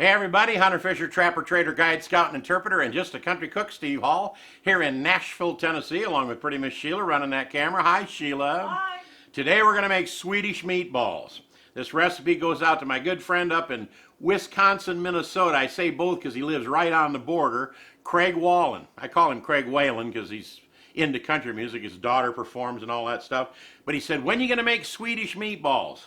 Hey everybody, Hunter Fisher, Trapper, Trader, Guide, Scout, and Interpreter, and just a country cook, Steve Hall, here in Nashville, Tennessee, along with pretty Miss Sheila running that camera. Hi, Sheila. Hi. Today we're going to make Swedish meatballs. This recipe goes out to my good friend up in Wisconsin, Minnesota. I say both because he lives right on the border, Craig Wallen. I call him Craig Whalen because he's into country music. His daughter performs and all that stuff. But he said, when are you going to make Swedish meatballs?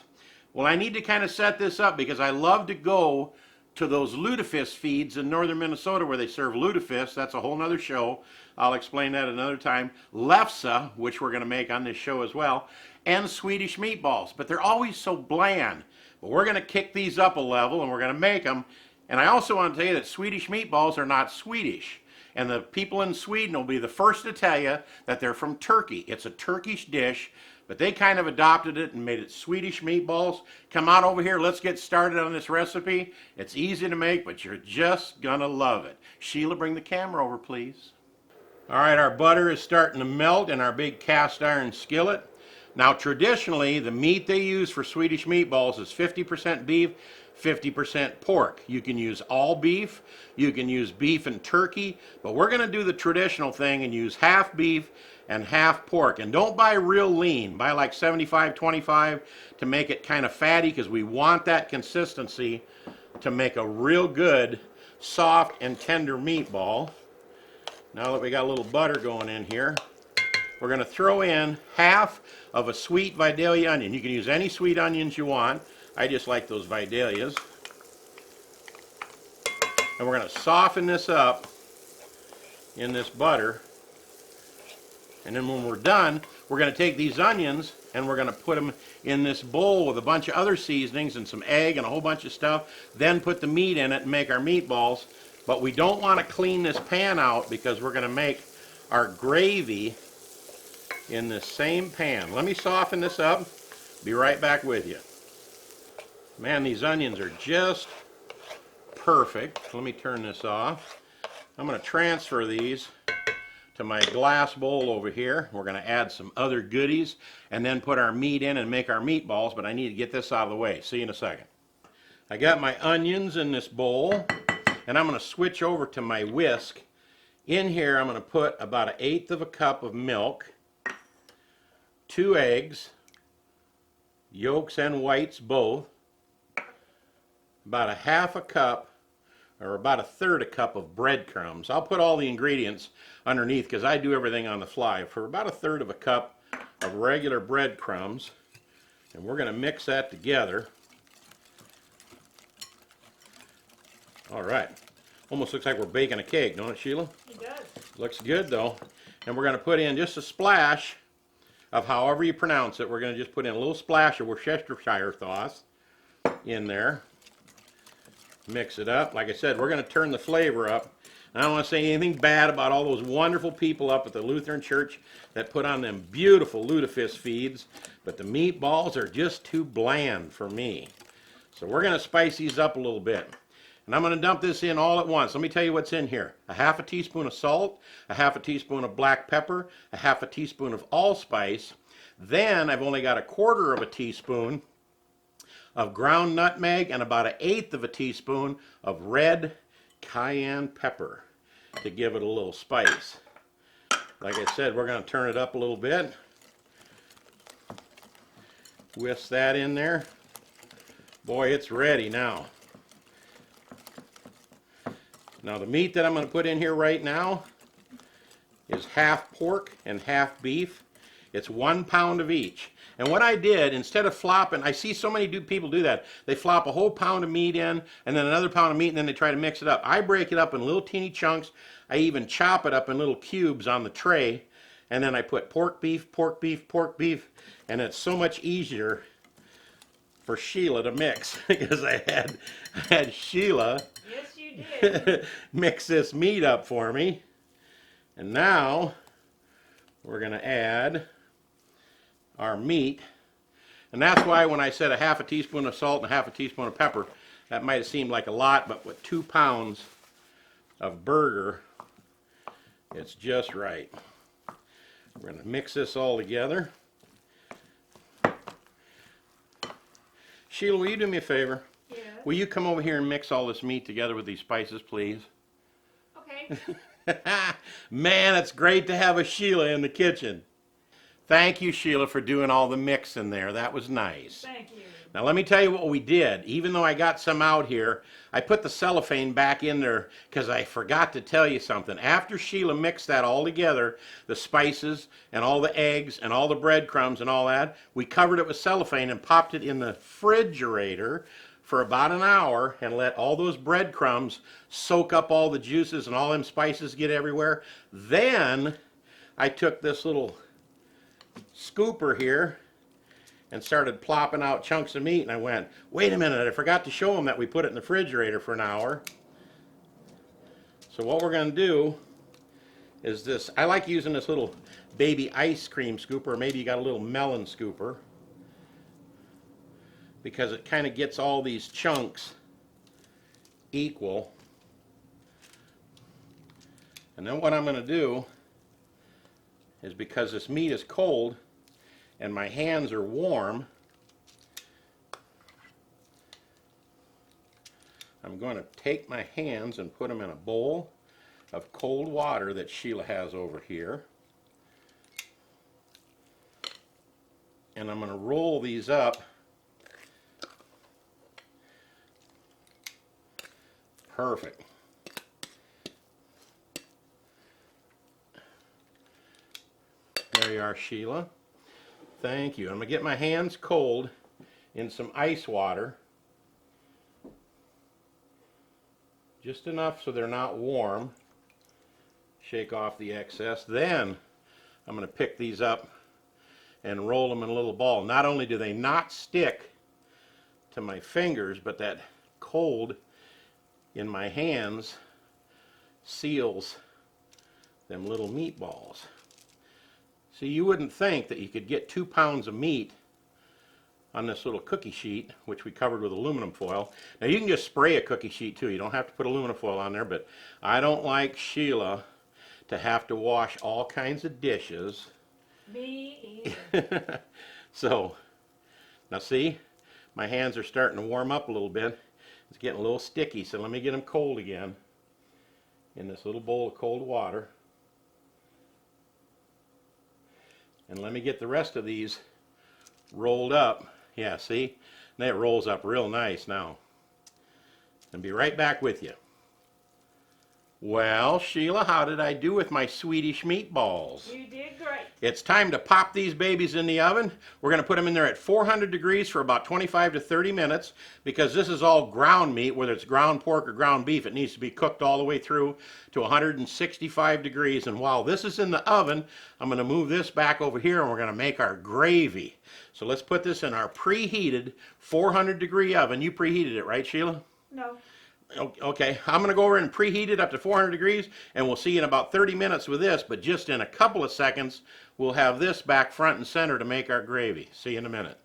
Well, I need to kind of set this up because I love to go to those lutefisk feeds in northern Minnesota where they serve lutefisk. That's a whole nother show. I'll explain that another time. Lefse, which we're going to make on this show as well, and Swedish meatballs. But they're always so bland. But we're going to kick these up a level and we're going to make them. And I also want to tell you that Swedish meatballs are not Swedish. And the people in Sweden will be the first to tell you that they're from Turkey. It's a Turkish dish, but they kind of adopted it and made it Swedish meatballs. Come on over here, let's get started on this recipe. It's easy to make, but you're just gonna love it. Sheila, bring the camera over, please. All right, our butter is starting to melt in our big cast iron skillet. Now, traditionally, the meat they use for Swedish meatballs is 50% beef, 50% pork. You can use all beef, you can use beef and turkey, but we're gonna do the traditional thing and use half beef and half pork. And don't buy real lean, buy like 75-25 to make it kind of fatty because we want that consistency to make a real good, soft and tender meatball. Now that we got a little butter going in here, we're gonna throw in half of a sweet Vidalia onion. You can use any sweet onions you want. I just like those Vidalias. And we're going to soften this up in this butter. And then when we're done, we're going to take these onions and we're going to put them in this bowl with a bunch of other seasonings and some egg and a whole bunch of stuff. Then put the meat in it and make our meatballs. But we don't want to clean this pan out because we're going to make our gravy in this same pan. Let me soften this up. Be right back with you. Man, these onions are just perfect. Let me turn this off. I'm going to transfer these to my glass bowl over here. We're going to add some other goodies and then put our meat in and make our meatballs, but I need to get this out of the way. See you in a second. I got my onions in this bowl, and I'm going to switch over to my whisk. In here, I'm going to put about 1/8 of a cup of milk, 2 eggs, yolks and whites both, about 1/2 a cup, or about 1/3 a cup of breadcrumbs. I'll put all the ingredients underneath because I do everything on the fly. For about 1/3 of a cup of regular breadcrumbs, and we're going to mix that together. All right. Almost looks like we're baking a cake, don't it, Sheila? It does. Looks good, though. And we're going to put in just a splash of however you pronounce it. We're going to just put in a little splash of Worcestershire sauce in there. Mix it up. Like I said, we're going to turn the flavor up. I don't want to say anything bad about all those wonderful people up at the Lutheran Church that put on them beautiful lutefisk feeds, but the meatballs are just too bland for me. So we're going to spice these up a little bit. And I'm going to dump this in all at once. Let me tell you what's in here. 1/2 teaspoon of salt, 1/2 teaspoon of black pepper, 1/2 teaspoon of allspice. Then I've only got 1/4 teaspoon of ground nutmeg and about 1/8 teaspoon of red cayenne pepper to give it a little spice. Like I said, we're going to turn it up a little bit. Whisk that in there. Boy, it's ready now. Now the meat that I'm going to put in here right now is half pork and half beef. It's 1 pound of each. And what I did, instead of flopping, I see so many people do that. They flop a whole pound of meat in, and then another pound of meat, and then they try to mix it up. I break it up in little teeny chunks. I even chop it up in little cubes on the tray, and then I put pork, beef, pork, beef, pork, beef, and it's so much easier for Sheila to mix because I had Sheila Yes, you did. mix this meat up for me. And now we're going to add our meat. And that's why when I said 1/2 teaspoon of salt and 1/2 teaspoon of pepper, that might have seemed like a lot, but with 2 pounds of burger, it's just right. We're going to mix this all together. Sheila, will you do me a favor? Yes. Will you come over here and mix all this meat together with these spices, please? Okay. Man, it's great to have a Sheila in the kitchen. Thank you, Sheila, for doing all the mixing there. That was nice. Thank you. Now let me tell you what we did. Even though I got some out here, I put the cellophane back in there because I forgot to tell you something. After Sheila mixed that all together, the spices and all the eggs and all the breadcrumbs and all that, we covered it with cellophane and popped it in the refrigerator for about an hour and let all those breadcrumbs soak up all the juices and all them spices get everywhere. Then I took this little scooper here and started plopping out chunks of meat, and I went, wait a minute, I forgot to show them that we put it in the refrigerator for an hour. So what we're going to do is this, I like using this little baby ice cream scooper, or maybe you got a little melon scooper, because it kind of gets all these chunks equal. And then what I'm going to do is, because this meat is cold and my hands are warm, I'm going to take my hands and put them in a bowl of cold water that Sheila has over here. And I'm going to roll these up perfect. There you are, Sheila. Thank you. I'm going to get my hands cold in some ice water. Just enough so they're not warm. Shake off the excess. Then I'm going to pick these up and roll them in a little ball. Not only do they not stick to my fingers, but that cold in my hands seals them little meatballs. See, you wouldn't think that you could get 2 pounds of meat on this little cookie sheet, which we covered with aluminum foil. Now you can just spray a cookie sheet too. You don't have to put aluminum foil on there, but I don't like Sheila to have to wash all kinds of dishes. Me either. So, now see, my hands are starting to warm up a little bit. It's getting a little sticky, so let me get them cold again in this little bowl of cold water. And let me get the rest of these rolled up. Yeah, see? And it rolls up real nice now. And be right back with you. Well, Sheila, how did I do with my Swedish meatballs? You did great. It's time to pop these babies in the oven. We're going to put them in there at 400 degrees for about 25 to 30 minutes, because this is all ground meat, whether it's ground pork or ground beef. It needs to be cooked all the way through to 165 degrees. And while this is in the oven, I'm going to move this back over here and we're going to make our gravy. So let's put this in our preheated 400 degree oven. You preheated it, right, Sheila? No. Okay, I'm going to go over and preheat it up to 400 degrees, and we'll see you in about 30 minutes with this, but just in a couple of seconds, we'll have this back front and center to make our gravy. See you in a minute.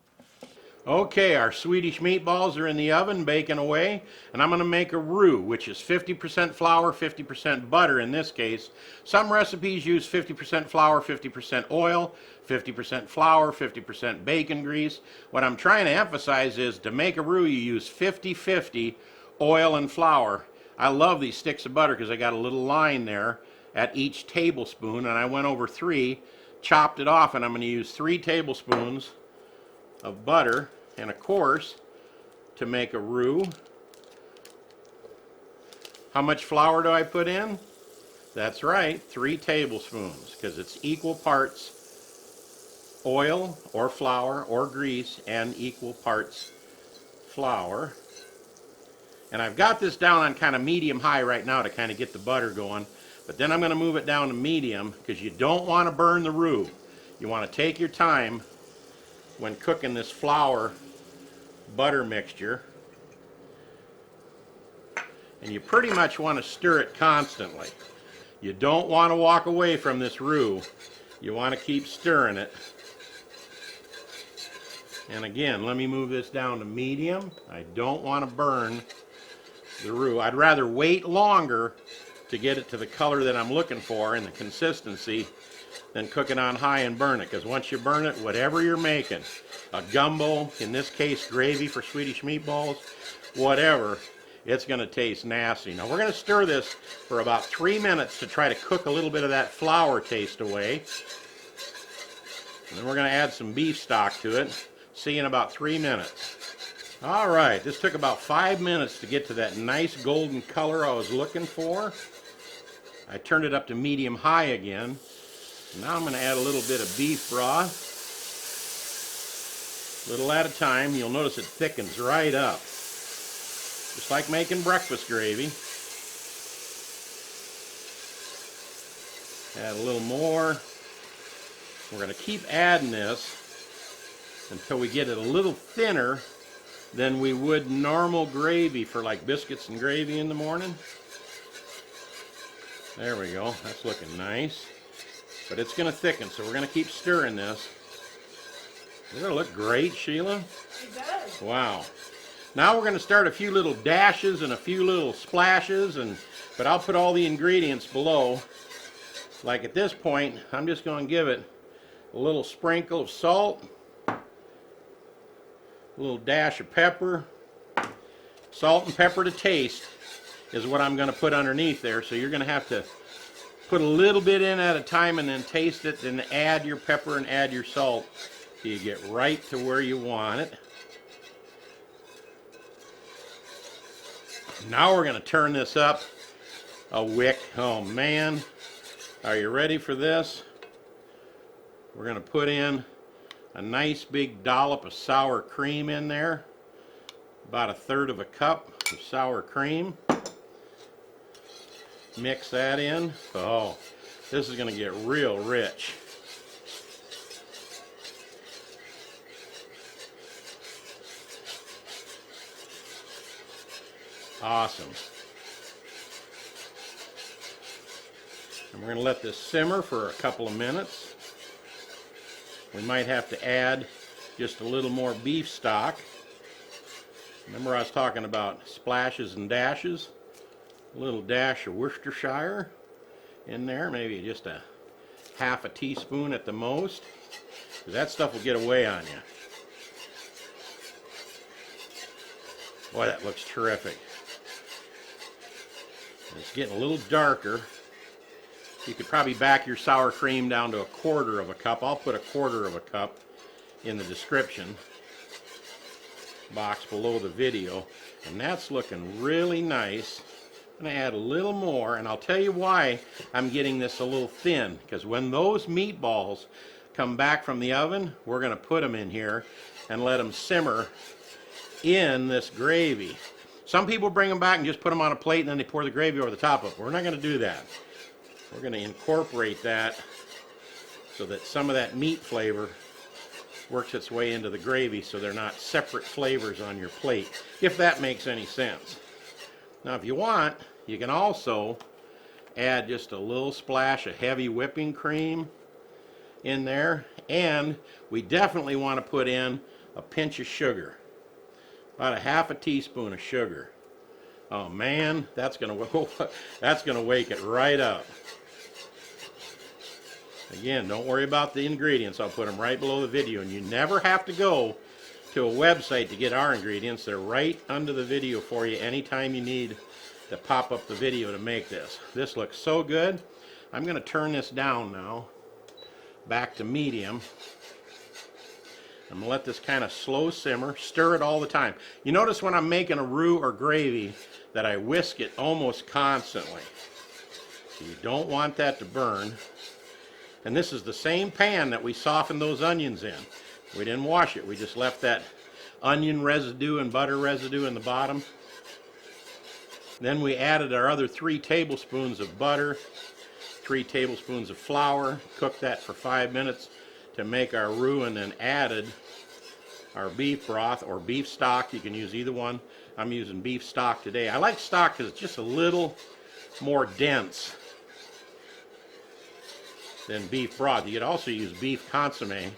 Okay, our Swedish meatballs are in the oven, baking away, and I'm going to make a roux, which is 50% flour, 50% butter in this case. Some recipes use 50% flour, 50% oil, 50% flour, 50% bacon grease. What I'm trying to emphasize is, to make a roux, you use 50-50 oil and flour. I love these sticks of butter because I got a little line there at each tablespoon, and I went over 3, chopped it off, and I'm going to use 3 tablespoons of butter. And of course, to make a roux, how much flour do I put in? That's right, 3 tablespoons, because it's equal parts oil or flour or grease and equal parts flour. And I've got this down on kind of medium-high right now to kind of get the butter going. But then I'm going to move it down to medium, because you don't want to burn the roux. You want to take your time when cooking this flour butter mixture. And you pretty much want to stir it constantly. You don't want to walk away from this roux. You want to keep stirring it. And again, let me move this down to medium. I don't want to burn the roux. I'd rather wait longer to get it to the color that I'm looking for and the consistency than cook it on high and burn it, because once you burn it, whatever you're making, a gumbo, in this case gravy for Swedish meatballs, whatever, it's going to taste nasty. Now we're going to stir this for about 3 minutes to try to cook a little bit of that flour taste away. And then we're going to add some beef stock to it. See you in about 3 minutes. All right, this took about 5 minutes to get to that nice golden color I was looking for. I turned it up to medium-high again. Now I'm going to add a little bit of beef broth. Little at a time. You'll notice it thickens right up. Just like making breakfast gravy. Add a little more. We're going to keep adding this until we get it a little thinner than we would normal gravy for like biscuits and gravy in the morning. There we go. That's looking nice. But it's going to thicken, so we're going to keep stirring this. Doesn't it look great, Sheila? It does. Wow. Now we're going to start a few little dashes and a few little splashes, but I'll put all the ingredients below. Like at this point, I'm just going to give it a little sprinkle of salt, a little dash of pepper. Salt and pepper to taste is what I'm going to put underneath there, so you're going to have to put a little bit in at a time and then taste it, then add your pepper and add your salt till you get right to where you want it. Now we're going to turn this up a wick. Oh man, are you ready for this? We're going to put in a nice big dollop of sour cream in there. About 1/3 cup of sour cream. Mix that in. Oh, this is going to get real rich. Awesome. And we're going to let this simmer for a couple of minutes. We might have to add just a little more beef stock. Remember I was talking about splashes and dashes? A little dash of Worcestershire in there, maybe just a half a teaspoon at the most, because that stuff will get away on you. Boy, that looks terrific. It's getting a little darker. You could probably back your sour cream down to 1/4 cup. I'll put 1/4 cup in the description box below the video. And that's looking really nice. I'm going to add a little more, and I'll tell you why I'm getting this a little thin, because when those meatballs come back from the oven, we're going to put them in here and let them simmer in this gravy. Some people bring them back and just put them on a plate and then they pour the gravy over the top of it. We're not going to do that. We're going to incorporate that so that some of that meat flavor works its way into the gravy, so they're not separate flavors on your plate, if that makes any sense. Now if you want, you can also add just a little splash of heavy whipping cream in there, and we definitely want to put in a pinch of sugar, about 1/2 teaspoon of sugar. Oh man, that's gonna wake it right up. Again, don't worry about the ingredients. I'll put them right below the video, and you never have to go to a website to get our ingredients. They're right under the video for you anytime you need to pop up the video to make this. This looks so good. I'm going to turn this down now, back to medium. I'm going to let this kind of slow simmer. Stir it all the time. You notice when I'm making a roux or gravy that I whisk it almost constantly. So you don't want that to burn. And this is the same pan that we softened those onions in. We didn't wash it. We just left that onion residue and butter residue in the bottom. Then we added our other 3 tablespoons of butter, 3 tablespoons of flour, cooked that for 5 minutes to make our roux, and then added our beef broth or beef stock. You can use either one. I'm using beef stock today. I like stock because it's just a little more dense than beef broth. You could also use beef consomme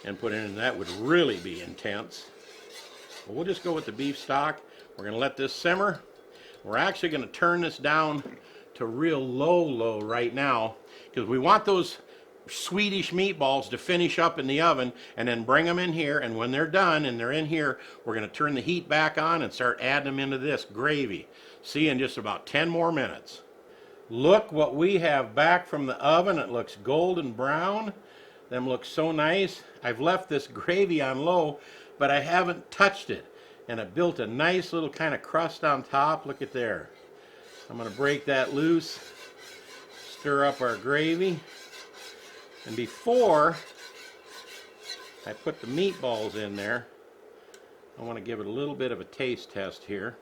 and put it in, that would really be intense. But we'll just go with the beef stock. We're going to let this simmer. We're actually going to turn this down to real low right now, because we want those Swedish meatballs to finish up in the oven, and then bring them in here, and when they're done and they're in here, we're going to turn the heat back on and start adding them into this gravy. See you in just about 10 more minutes. Look what we have back from the oven. It looks golden brown. Them look so nice. I've left this gravy on low, but I haven't touched it, and it built a nice little kind of crust on top. Look at there. I'm going to break that loose, stir up our gravy. And before I put the meatballs in there, I want to give it a little bit of a taste test here.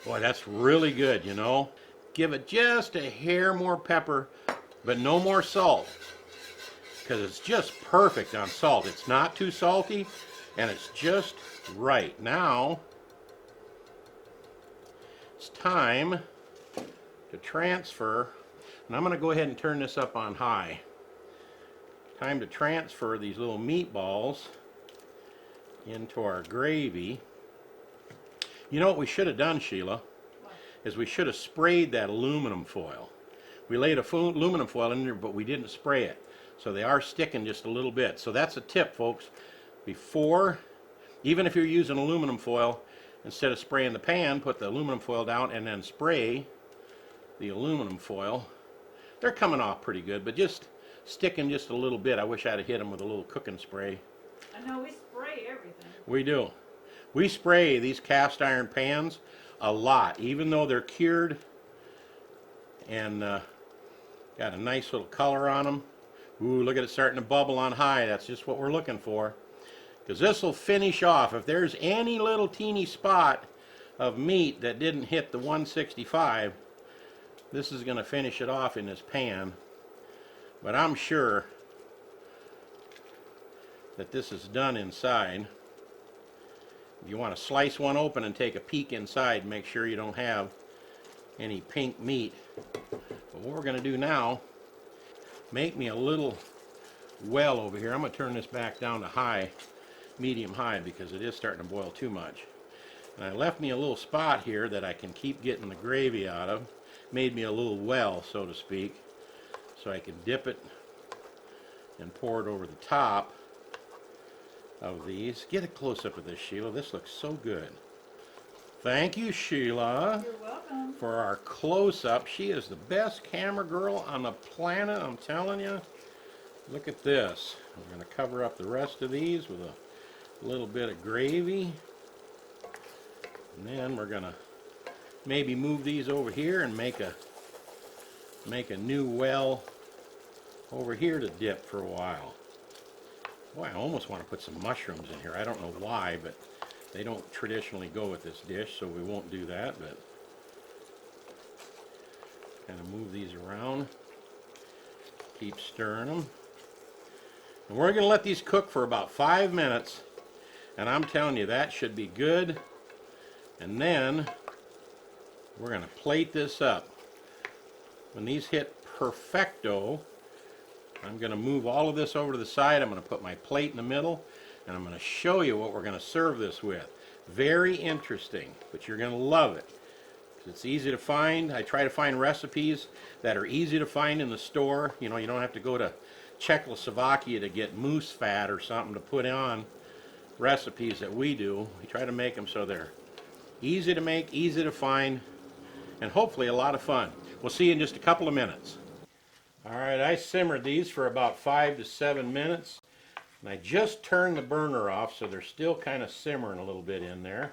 Boy, that's really good, you know. Give it just a hair more pepper, but no more salt, because it's just perfect on salt. It's not too salty, and it's just right. Now, it's time to transfer. And I'm going to go ahead and turn this up on high. Time to transfer these little meatballs into our gravy. You know what we should have done, Sheila? What? Is we should have sprayed that aluminum foil. We laid aluminum foil in there, but we didn't spray it. So they are sticking just a little bit. So that's a tip, folks. Before, even if you're using aluminum foil, instead of spraying the pan, put the aluminum foil down and then spray the aluminum foil. They're coming off pretty good, but just sticking just a little bit. I wish I'd have hit them with a little cooking spray. I know we spray everything. We do. We spray these cast iron pans a lot, even though they're cured and got a nice little color on them. Ooh, look at it starting to bubble on high. That's just what we're looking for. Because this will finish off. If there's any little teeny spot of meat that didn't hit the 165, this is going to finish it off in this pan. But I'm sure that this is done inside. If you want to slice one open and take a peek inside, make sure you don't have any pink meat. But what we're going to do now, make me a little well over here. I'm going to turn this back down to high, medium high, because it is starting to boil too much. And I left me a little spot here that I can keep getting the gravy out of. Made me a little well, so to speak, so I can dip it and pour it over the top of these. Get a close-up of this, Sheila. This looks so good. Thank you, Sheila. You're welcome. For our close-up. She is the best camera girl on the planet, I'm telling you. Look at this. We're going to cover up the rest of these with a little bit of gravy. And then we're going to maybe move these over here and make a new well over here to dip for a while. Boy, I almost want to put some mushrooms in here. I don't know why, but they don't traditionally go with this dish, so we won't do that. But kind of move these around, keep stirring them. And we're going to let these cook for about 5 minutes, and I'm telling you, that should be good. And then we're going to plate this up. When these hit perfecto, I'm going to move all of this over to the side. I'm going to put my plate in the middle, and I'm going to show you what we're going to serve this with. Very interesting, but you're going to love it. It's easy to find. I try to find recipes that are easy to find in the store. You know, you don't have to go to Czechoslovakia to get moose fat or something to put on recipes that we do. We try to make them so they're easy to make, easy to find, and hopefully a lot of fun. We'll see you in just a couple of minutes. All right, I simmered these for about 5 to 7 minutes, and I just turned the burner off, so they're still kind of simmering a little bit in there.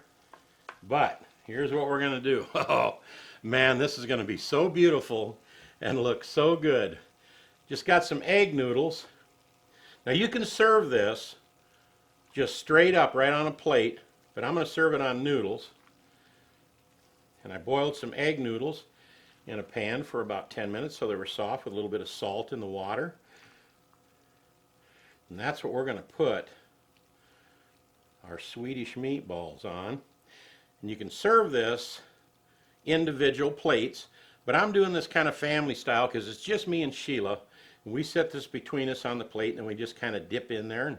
But here's what we're going to do. Oh, man, this is going to be so beautiful and look so good. Just got some egg noodles. Now you can serve this just straight up right on a plate, but I'm going to serve it on noodles. And I boiled some egg noodles in a pan for about 10 minutes so they were soft with a little bit of salt in the water. And that's what we're going to put our Swedish meatballs on. And you can serve this individual plates, but I'm doing this kind of family style because it's just me and Sheila. And we set this between us on the plate, and we just kind of dip in there and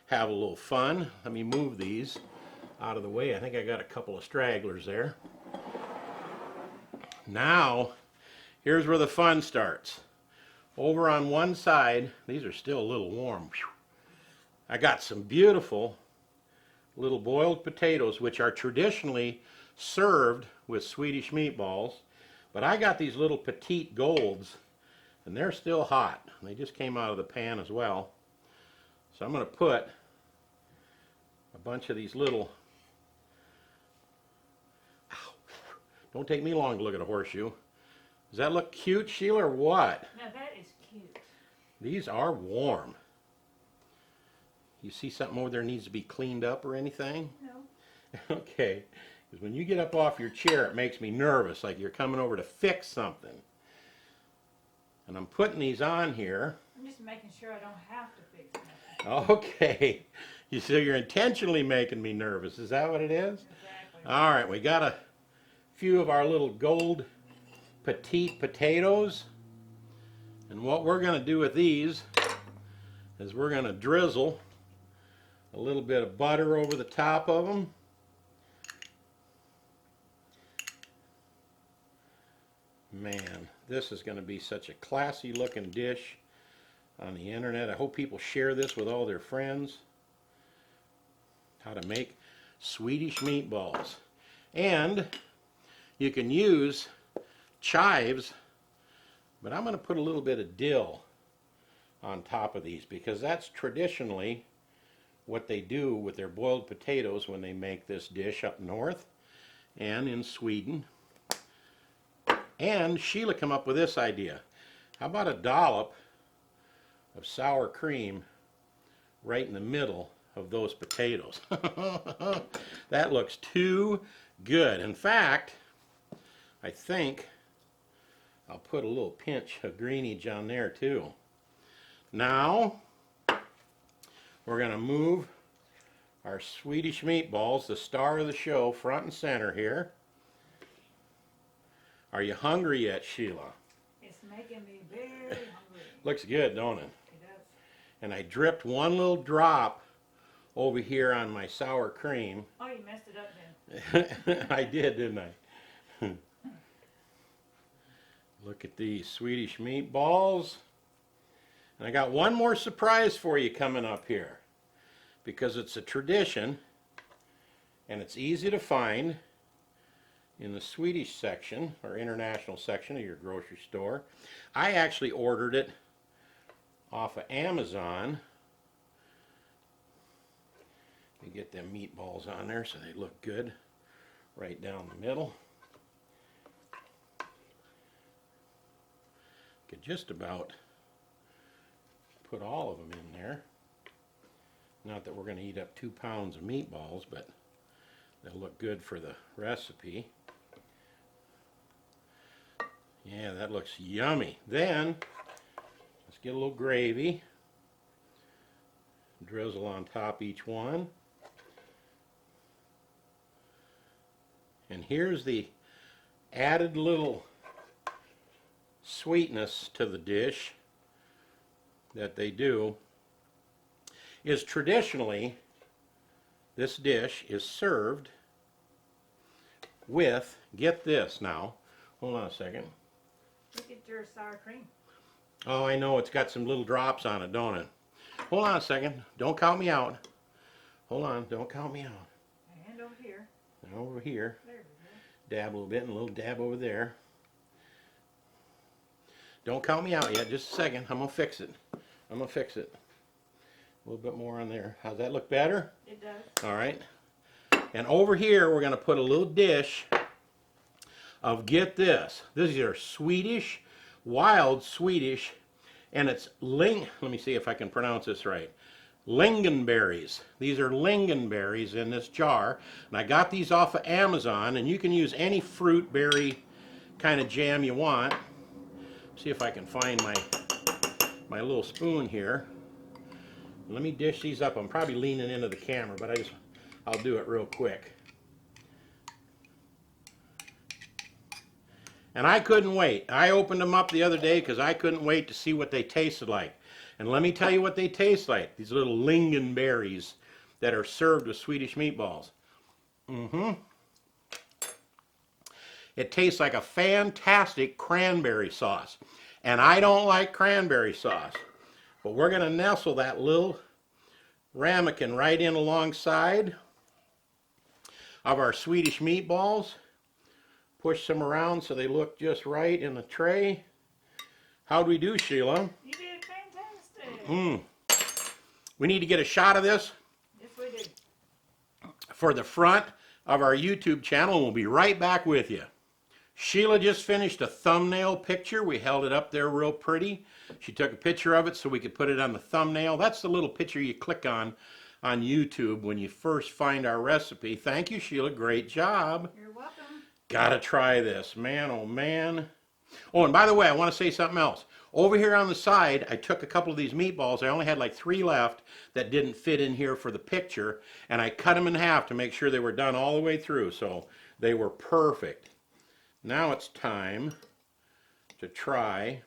have a little fun. Let me move these out of the way. I think I got a couple of stragglers there. Now here's where the fun starts. Over on one side, these are still a little warm. Whew. I got some beautiful little boiled potatoes, which are traditionally served with Swedish meatballs. But I got these little petite golds, and they're still hot. They just came out of the pan as well. So I'm going to put a bunch of these little... Ow. Don't take me long to look at a horseshoe. Does that look cute, Sheila, or what? Now that is cute. These are warm. You see something over there needs to be cleaned up or anything? No. Okay. Because when you get up off your chair, it makes me nervous, like you're coming over to fix something. And I'm putting these on here. I'm just making sure I don't have to fix nothing. Okay. So you're intentionally making me nervous. Is that what it is? Exactly. All right. We got a few of our little gold petite potatoes. And what we're going to do with these is we're going to drizzle a little bit of butter over the top of them. Man, this is going to be such a classy looking dish on the internet. I hope people share this with all their friends. How to make Swedish meatballs. And you can use chives, but I'm going to put a little bit of dill on top of these because that's traditionally what they do with their boiled potatoes when they make this dish up north and in Sweden. And Sheila came up with this idea. How about a dollop of sour cream right in the middle of those potatoes? That looks too good. In fact, I think I'll put a little pinch of greenage on there too. Now, we're going to move our Swedish meatballs, the star of the show, front and center here. Are you hungry yet, Sheila? It's making me very hungry. Looks good, don't it? It does. And I dripped one little drop over here on my sour cream. Oh, you messed it up then. I did, didn't I? Look at these Swedish meatballs. And I got one more surprise for you coming up here. Because it's a tradition and it's easy to find in the Swedish section or international section of your grocery store. I actually ordered it off of Amazon. You get them meatballs on there so they look good right down the middle. Could just about put all of them in there. Not that we're going to eat up 2 pounds of meatballs, but they'll look good for the recipe. Yeah, that looks yummy. Then, let's get a little gravy. Drizzle on top each one. And here's the added little sweetness to the dish that they do. Is traditionally, this dish is served with, get this now, hold on a second. Look at your sour cream. Oh, I know, it's got some little drops on it, don't it? Hold on a second, don't count me out. Hold on, don't count me out. And over here. And over here, There we go. dab a little bit and a little dab over there. Don't count me out yet, just a second, I'm gonna fix it. I'm gonna fix it. A little bit more on there. How's that look better? It does. All right. And over here, we're going to put a little dish of, get this. These are Swedish, wild Swedish, and it's let me see if I can pronounce this right. Lingonberries. These are lingonberries in this jar. And I got these off of Amazon, and you can use any fruit berry kind of jam you want. See if I can find my little spoon here. Let me dish these up. I'm probably leaning into the camera, but I'll do it real quick. And I couldn't wait. I opened them up the other day because I couldn't wait to see what they tasted like. And let me tell you what they taste like. These little lingonberries that are served with Swedish meatballs. It tastes like a fantastic cranberry sauce. And I don't like cranberry sauce. But we're going to nestle that little ramekin right in alongside of our Swedish meatballs. Push them around so they look just right in the tray. How'd we do, Sheila? You did fantastic. We need to get a shot of this Yes, we did. for the front of our YouTube channel, and we'll be right back with you. Sheila just finished a thumbnail picture. We held it up there real pretty. She took a picture of it so we could put it on the thumbnail. That's the little picture you click on YouTube when you first find our recipe. Thank you, Sheila. Great job. You're welcome. Gotta try this. Man, oh man. Oh, and by the way, I want to say something else. Over here on the side, I took a couple of these meatballs. I only had like 3 left that didn't fit in here for the picture, and I cut them in half to make sure they were done all the way through, so they were perfect. Now it's time to try,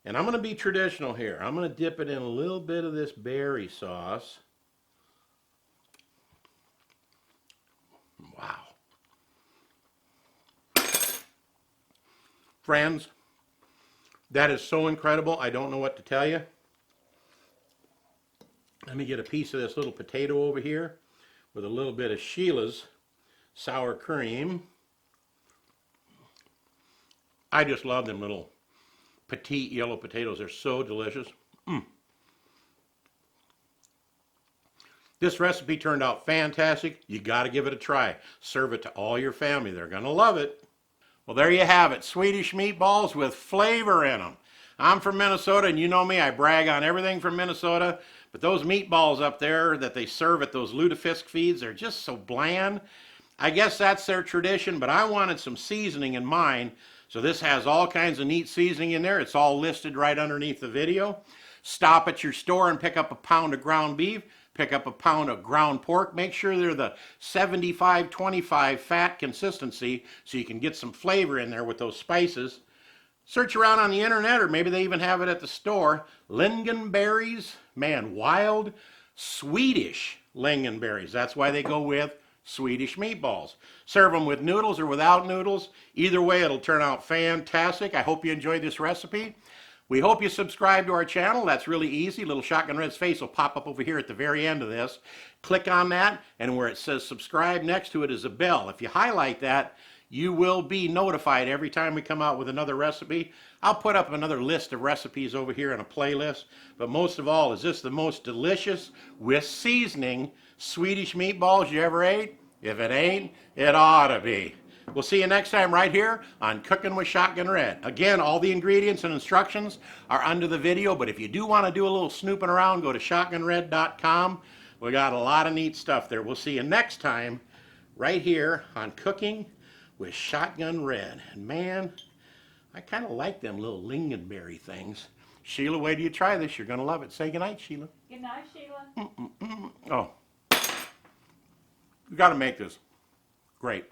and I'm going to be traditional here. I'm going to dip it in a little bit of this berry sauce. Wow. Friends, that is so incredible. I don't know what to tell you. Let me get a piece of this little potato over here with a little bit of Sheila's sour cream. I just love them little petite yellow potatoes. They're so delicious. This recipe turned out fantastic. You got to give it a try. Serve it to all your family. They're going to love it. Well, there you have it. Swedish meatballs with flavor in them. I'm from Minnesota, and you know me. I brag on everything from Minnesota. But those meatballs up there that they serve at those lutefisk feeds, they're just so bland. I guess that's their tradition, but I wanted some seasoning in mine. So this has all kinds of neat seasoning in there. It's all listed right underneath the video. Stop at your store and pick up a pound of ground beef. Pick up a pound of ground pork. Make sure they're the 75-25 fat consistency so you can get some flavor in there with those spices. Search around on the internet, or maybe they even have it at the store. Lingonberries, man, wild Swedish lingonberries. That's why they go with Swedish meatballs. Serve them with noodles or without noodles. Either way, it'll turn out fantastic. I hope you enjoyed this recipe. We hope you subscribe to our channel. That's really easy. Little Shotgun Red's face will pop up over here at the very end of this. Click on that, and where it says subscribe, next to it is a bell. If you highlight that, you will be notified every time we come out with another recipe. I'll put up another list of recipes over here in a playlist. But most of all, is this the most delicious, with seasoning, Swedish meatballs you ever ate? If it ain't, it ought to be. We'll see you next time right here on Cooking with Shotgun Red. Again, all the ingredients and instructions are under the video, but if you do want to do a little snooping around, go to shotgunred.com. We got a lot of neat stuff there. We'll see you next time right here on Cooking with Shotgun Red. And man, I kind of like them little lingonberry things. Sheila, wait till you try this. You're going to love it. Say goodnight, Sheila. Good night, Sheila. Oh, you got to make this. Great.